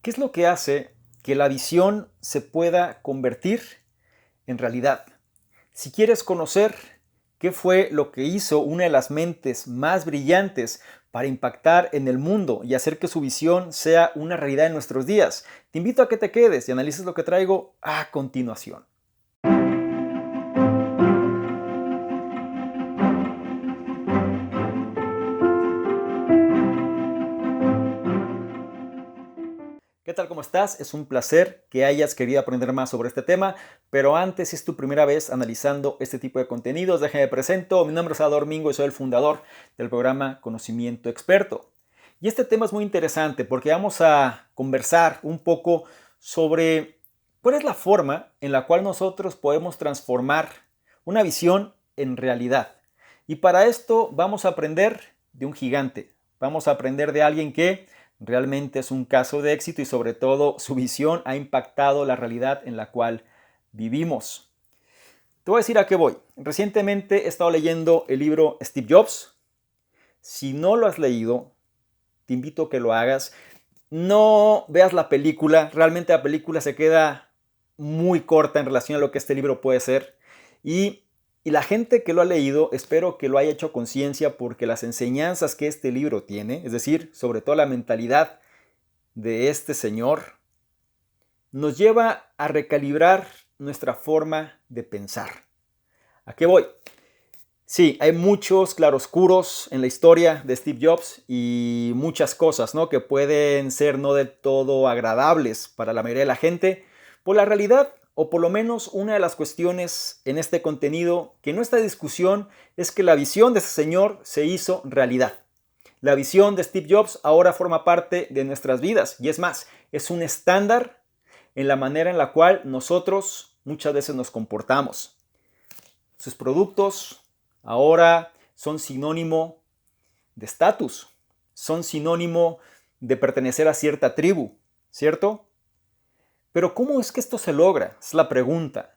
¿Qué es lo que hace que la visión se pueda convertir en realidad? Si quieres conocer qué fue lo que hizo una de las mentes más brillantes para impactar en el mundo y hacer que su visión sea una realidad en nuestros días, te invito a que te quedes y analices lo que traigo a continuación. ¿Qué tal? ¿Cómo estás? Es un placer que hayas querido aprender más sobre este tema, pero antes, si es tu primera vez analizando este tipo de contenidos, déjame presento. Mi nombre es Salvador Mingo y soy el fundador del programa Conocimiento Experto. Y este tema es muy interesante porque vamos a conversar un poco sobre cuál es la forma en la cual nosotros podemos transformar una visión en realidad. Y para esto vamos a aprender de un gigante. Vamos a aprender de alguien que realmente es un caso de éxito y sobre todo su visión ha impactado la realidad en la cual vivimos. Te voy a decir a qué voy. Recientemente he estado leyendo el libro Steve Jobs. Si no lo has leído, te invito a que lo hagas. No veas la película. Realmente la película se queda muy corta en relación a lo que este libro puede ser. Y la gente que lo ha leído, espero que lo haya hecho conciencia porque las enseñanzas que este libro tiene, es decir, sobre todo la mentalidad de este señor, nos lleva a recalibrar nuestra forma de pensar. ¿A qué voy? Sí, hay muchos claroscuros en la historia de Steve Jobs y muchas cosas, ¿no?, que pueden ser no del todo agradables para la mayoría de la gente. Por la realidad, o por lo menos una de las cuestiones en este contenido que no está en discusión, es que la visión de ese señor se hizo realidad. La visión de Steve Jobs ahora forma parte de nuestras vidas y es más, es un estándar en la manera en la cual nosotros muchas veces nos comportamos. Sus productos ahora son sinónimo de estatus, son sinónimo de pertenecer a cierta tribu, ¿cierto? Pero ¿cómo es que esto se logra? Es la pregunta.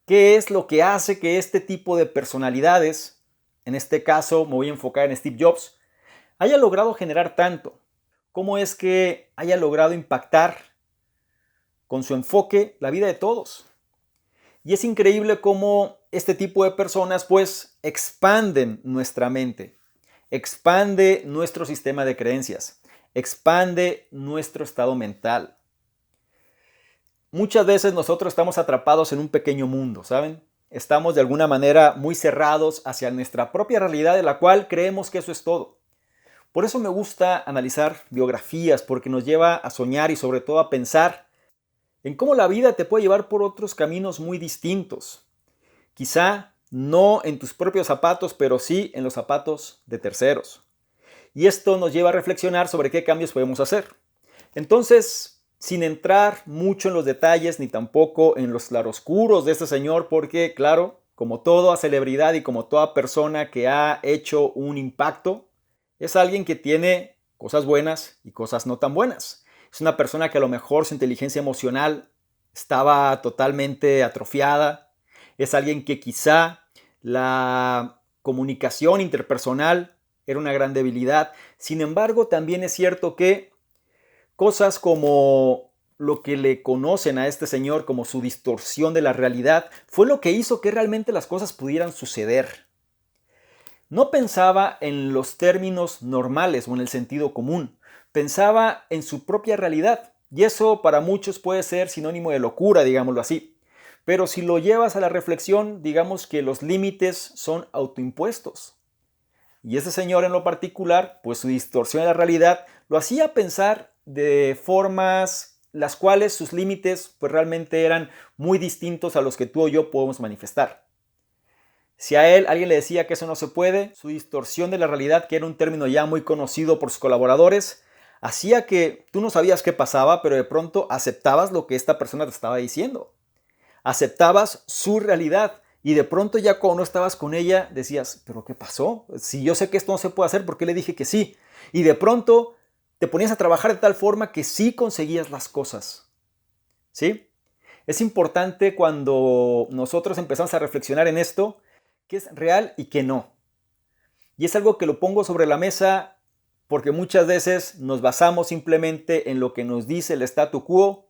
¿Qué es lo que hace que este tipo de personalidades, en este caso me voy a enfocar en Steve Jobs, haya logrado generar tanto? ¿Cómo es que haya logrado impactar con su enfoque la vida de todos? Y es increíble cómo este tipo de personas pues expanden nuestra mente, expande nuestro sistema de creencias, expande nuestro estado mental. Muchas veces nosotros estamos atrapados en un pequeño mundo, ¿saben? Estamos de alguna manera muy cerrados hacia nuestra propia realidad de la cual creemos que eso es todo. Por eso me gusta analizar biografías, porque nos lleva a soñar y sobre todo a pensar en cómo la vida te puede llevar por otros caminos muy distintos. Quizá no en tus propios zapatos, pero sí en los zapatos de terceros. Y esto nos lleva a reflexionar sobre qué cambios podemos hacer. Entonces, sin entrar mucho en los detalles ni tampoco en los claroscuros de este señor, porque claro, como toda celebridad y como toda persona que ha hecho un impacto, es alguien que tiene cosas buenas y cosas no tan buenas. Es una persona que a lo mejor su inteligencia emocional estaba totalmente atrofiada. Es alguien que quizá la comunicación interpersonal era una gran debilidad. Sin embargo, también es cierto que cosas como lo que le conocen a este señor como su distorsión de la realidad fue lo que hizo que realmente las cosas pudieran suceder. No pensaba en los términos normales o en el sentido común, pensaba en su propia realidad. Y eso para muchos puede ser sinónimo de locura, digámoslo así. Pero si lo llevas a la reflexión, digamos que los límites son autoimpuestos. Y ese señor en lo particular, pues su distorsión de la realidad lo hacía pensar de formas las cuales sus límites pues realmente eran muy distintos a los que tú o yo podemos manifestar. Si a él alguien le decía que eso no se puede, su distorsión de la realidad, que era un término ya muy conocido por sus colaboradores, hacía que tú no sabías qué pasaba, pero de pronto aceptabas lo que esta persona te estaba diciendo. Aceptabas su realidad y de pronto ya cuando no estabas con ella decías, ¿pero qué pasó? Si yo sé que esto no se puede hacer, ¿por qué le dije que sí? Y de pronto te ponías a trabajar de tal forma que sí conseguías las cosas. ¿Sí? Es importante cuando nosotros empezamos a reflexionar en esto, qué es real y qué no. Y es algo que lo pongo sobre la mesa porque muchas veces nos basamos simplemente en lo que nos dice el statu quo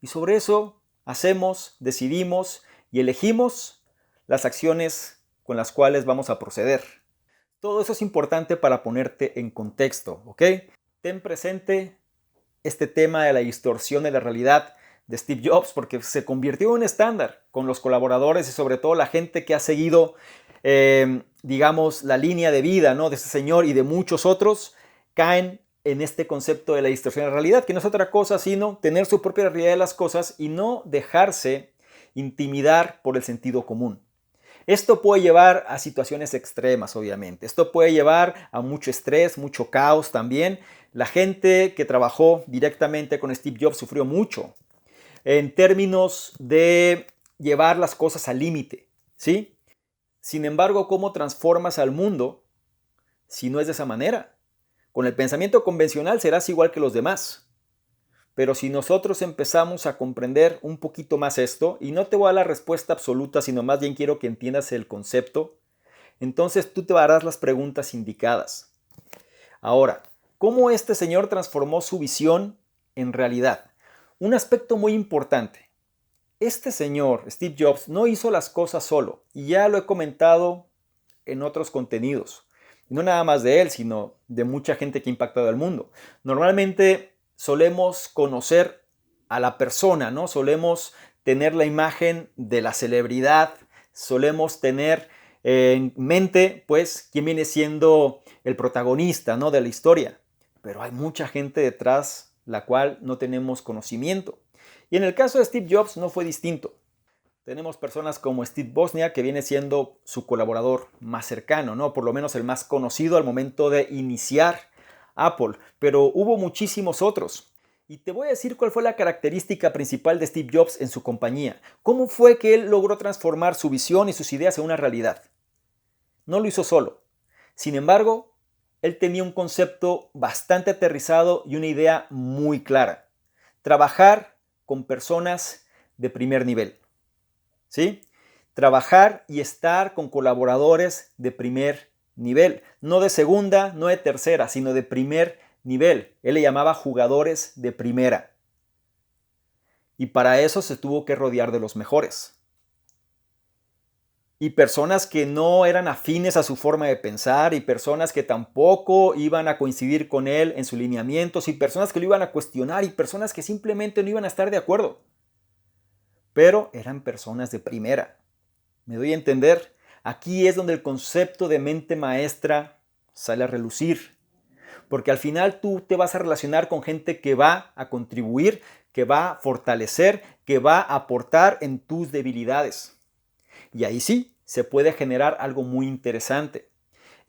y sobre eso hacemos, decidimos y elegimos las acciones con las cuales vamos a proceder. Todo eso es importante para ponerte en contexto, ¿ok? Ten presente este tema de la distorsión de la realidad de Steve Jobs porque se convirtió en un estándar con los colaboradores y sobre todo la gente que ha seguido, digamos, la línea de vida, ¿no?, de este señor y de muchos otros, caen en este concepto de la distorsión de la realidad, que no es otra cosa sino tener su propia realidad de las cosas y no dejarse intimidar por el sentido común. Esto puede llevar a situaciones extremas, obviamente. Esto puede llevar a mucho estrés, mucho caos también. La gente que trabajó directamente con Steve Jobs sufrió mucho en términos de llevar las cosas al límite, ¿sí? Sin embargo, ¿cómo transformas al mundo si no es de esa manera? Con el pensamiento convencional serás igual que los demás. Pero si nosotros empezamos a comprender un poquito más esto, y no te voy a dar la respuesta absoluta, sino más bien quiero que entiendas el concepto, entonces tú te harás las preguntas indicadas. Ahora, ¿cómo este señor transformó su visión en realidad? Un aspecto muy importante. Este señor, Steve Jobs, no hizo las cosas solo, y ya lo he comentado en otros contenidos. No nada más de él, sino de mucha gente que ha impactado al mundo. Normalmente solemos conocer a la persona, ¿no? Solemos tener la imagen de la celebridad, solemos tener en mente, pues, quién viene siendo el protagonista, ¿no?, de la historia. Pero hay mucha gente detrás la cual no tenemos conocimiento. Y en el caso de Steve Jobs no fue distinto. Tenemos personas como Steve Wozniak, que viene siendo su colaborador más cercano, ¿no? Por lo menos el más conocido al momento de iniciar Apple, pero hubo muchísimos otros. Y te voy a decir cuál fue la característica principal de Steve Jobs en su compañía. ¿Cómo fue que él logró transformar su visión y sus ideas en una realidad? No lo hizo solo. Sin embargo, él tenía un concepto bastante aterrizado y una idea muy clara. Trabajar con personas de primer nivel. ¿Sí? Trabajar y estar con colaboradores de primer nivel, no de segunda, no de tercera, sino de primer nivel. Él le llamaba jugadores de primera. Y para eso se tuvo que rodear de los mejores. Y personas que no eran afines a su forma de pensar, y personas que tampoco iban a coincidir con él en sus lineamientos, y personas que lo iban a cuestionar, y personas que simplemente no iban a estar de acuerdo. Pero eran personas de primera. ¿Me doy a entender? Aquí es donde el concepto de mente maestra sale a relucir. Porque al final tú te vas a relacionar con gente que va a contribuir, que va a fortalecer, que va a aportar en tus debilidades. Y ahí sí, se puede generar algo muy interesante.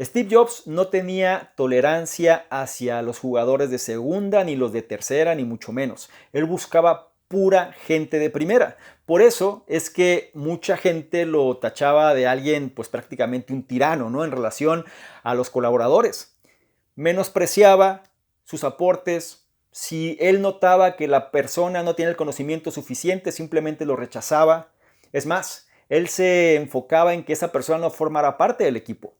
Steve Jobs no tenía tolerancia hacia los jugadores de segunda, ni los de tercera, ni mucho menos. Él buscaba pura gente de primera. Por eso es que mucha gente lo tachaba de alguien, pues prácticamente un tirano, ¿no?, en relación a los colaboradores. Menospreciaba sus aportes. Si él notaba que la persona no tiene el conocimiento suficiente, simplemente lo rechazaba. Es más, él se enfocaba en que esa persona no formara parte del equipo.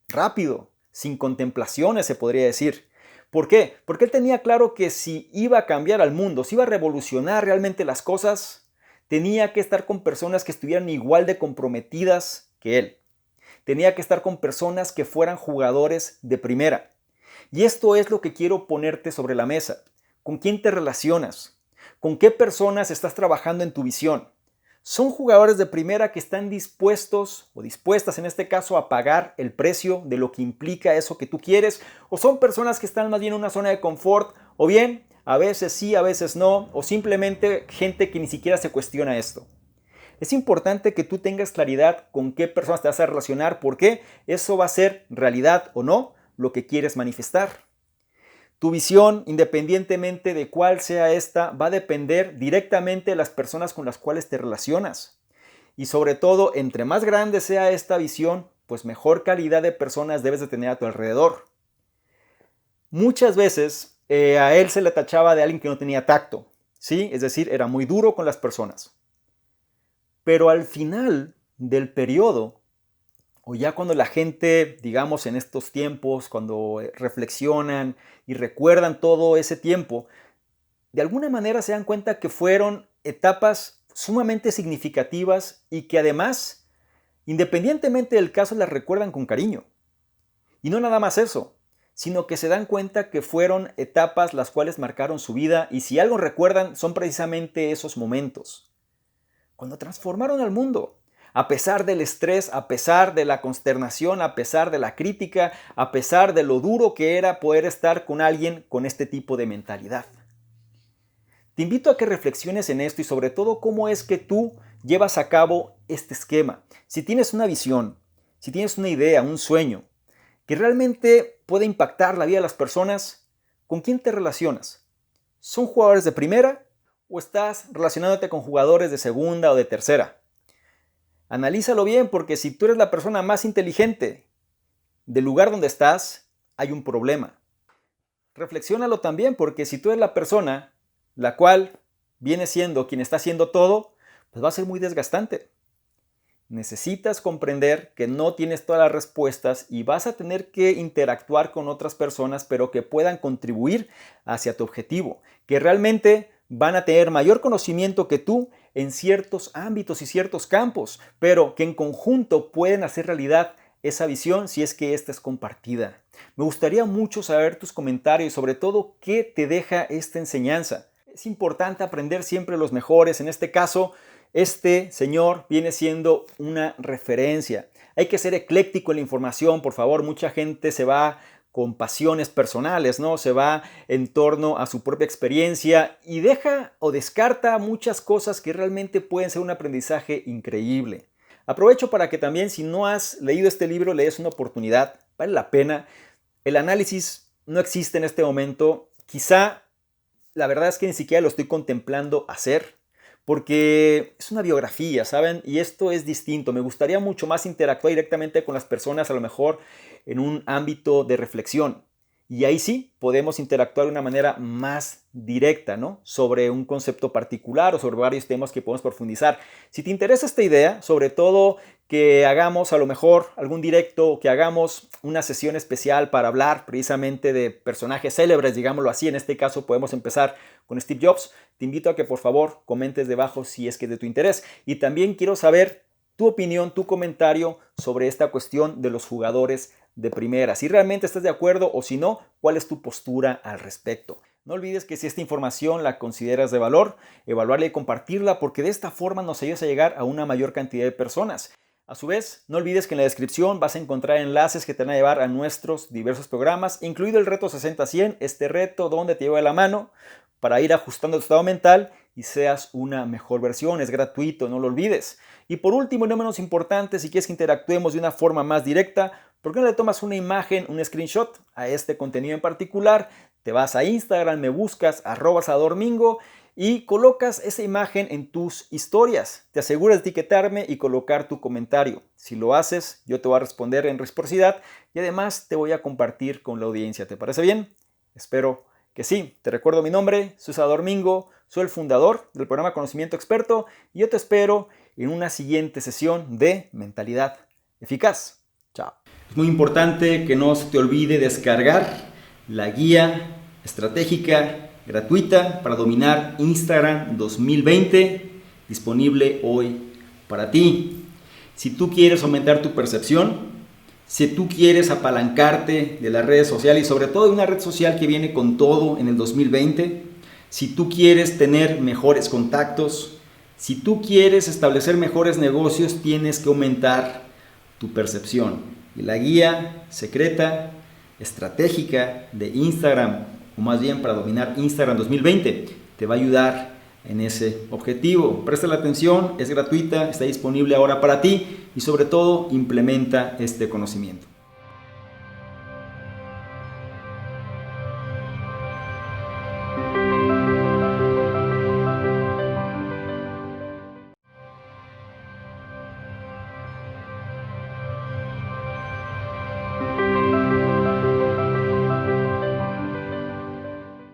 Rápido, sin contemplaciones, se podría decir. ¿Por qué? Porque él tenía claro que si iba a cambiar al mundo, si iba a revolucionar realmente las cosas, tenía que estar con personas que estuvieran igual de comprometidas que él. Tenía que estar con personas que fueran jugadores de primera. Y esto es lo que quiero ponerte sobre la mesa. ¿Con quién te relacionas? ¿Con qué personas estás trabajando en tu visión? ¿Son jugadores de primera que están dispuestos o dispuestas en este caso a pagar el precio de lo que implica eso que tú quieres? ¿O son personas que están más bien en una zona de confort? ¿O bien a veces sí, a veces no? ¿O simplemente gente que ni siquiera se cuestiona esto? Es importante que tú tengas claridad con qué personas te vas a relacionar, porque eso va a ser realidad o no lo que quieres manifestar. Tu visión, independientemente de cuál sea esta, va a depender directamente de las personas con las cuales te relacionas. Y sobre todo, entre más grande sea esta visión, pues mejor calidad de personas debes de tener a tu alrededor. Muchas veces a él se le tachaba de alguien que no tenía tacto, ¿sí? Es decir, era muy duro con las personas. Pero al final del periodo, o ya cuando la gente, digamos en estos tiempos, cuando reflexionan y recuerdan todo ese tiempo, de alguna manera se dan cuenta que fueron etapas sumamente significativas y que además, independientemente del caso, las recuerdan con cariño. Y no nada más eso, sino que se dan cuenta que fueron etapas las cuales marcaron su vida y si algo recuerdan son precisamente esos momentos, cuando transformaron al mundo. A pesar del estrés, a pesar de la consternación, a pesar de la crítica, a pesar de lo duro que era poder estar con alguien con este tipo de mentalidad. Te invito a que reflexiones en esto y sobre todo cómo es que tú llevas a cabo este esquema. Si tienes una visión, si tienes una idea, un sueño, que realmente puede impactar la vida de las personas, ¿con quién te relacionas? ¿Son jugadores de primera o estás relacionándote con jugadores de segunda o de tercera? Analízalo bien porque si tú eres la persona más inteligente del lugar donde estás, hay un problema. Reflexiónalo también porque si tú eres la persona la cual viene siendo quien está haciendo todo, pues va a ser muy desgastante. Necesitas comprender que no tienes todas las respuestas y vas a tener que interactuar con otras personas, pero que puedan contribuir hacia tu objetivo, que realmente van a tener mayor conocimiento que tú en ciertos ámbitos y ciertos campos, pero que en conjunto pueden hacer realidad esa visión si es que esta es compartida. Me gustaría mucho saber tus comentarios y sobre todo qué te deja esta enseñanza. Es importante aprender siempre los mejores. En este caso, este señor viene siendo una referencia. Hay que ser ecléctico en la información, por favor. Mucha gente se va con pasiones personales, ¿no? Se va en torno a su propia experiencia y deja o descarta muchas cosas que realmente pueden ser un aprendizaje increíble. Aprovecho para que también, si no has leído este libro, le des una oportunidad. Vale la pena. El análisis no existe en este momento. Quizá la verdad es que ni siquiera lo estoy contemplando hacer, porque es una biografía, ¿saben? Y esto es distinto. Me gustaría mucho más interactuar directamente con las personas, a lo mejor en un ámbito de reflexión. Y ahí sí podemos interactuar de una manera más directa, ¿no? Sobre un concepto particular o sobre varios temas que podemos profundizar. Si te interesa esta idea, sobre todo que hagamos a lo mejor algún directo o que hagamos una sesión especial para hablar precisamente de personajes célebres, digámoslo así. En este caso podemos empezar con Steve Jobs. Te invito a que por favor comentes debajo si es que es de tu interés. Y también quiero saber tu opinión, tu comentario sobre esta cuestión de los jugadores de primera. Si realmente estás de acuerdo o si no, ¿cuál es tu postura al respecto? No olvides que si esta información la consideras de valor, evaluarla y compartirla porque de esta forma nos ayudas a llegar a una mayor cantidad de personas. A su vez, no olvides que en la descripción vas a encontrar enlaces que te van a llevar a nuestros diversos programas, incluido el reto 60-100, este reto donde te lleva de la mano para ir ajustando tu estado mental y seas una mejor versión. Es gratuito, no lo olvides. Y por último y no menos importante, si quieres que interactuemos de una forma más directa, ¿por qué no le tomas una imagen, un screenshot a este contenido en particular? Te vas a Instagram, me buscas @salvadormingo y colocas esa imagen en tus historias. Te aseguras de etiquetarme y colocar tu comentario. Si lo haces, yo te voy a responder en reciprocidad y además te voy a compartir con la audiencia. ¿Te parece bien? Espero que sí. Te recuerdo mi nombre, soy Salvador Mingo, soy el fundador del programa Conocimiento Experto y yo te espero en una siguiente sesión de Mentalidad Eficaz. Chao. Es muy importante que no se te olvide descargar la guía estratégica gratuita para dominar Instagram 2020, disponible hoy para ti. Si tú quieres aumentar tu percepción, si tú quieres apalancarte de las redes sociales y sobre todo de una red social que viene con todo en el 2020, si tú quieres tener mejores contactos, si tú quieres establecer mejores negocios, tienes que aumentar tu percepción. Y la guía secreta, estratégica de Instagram, o más bien para dominar Instagram 2020, te va a ayudar en ese objetivo. Presta la atención, es gratuita, está disponible ahora para ti y sobre todo implementa este conocimiento.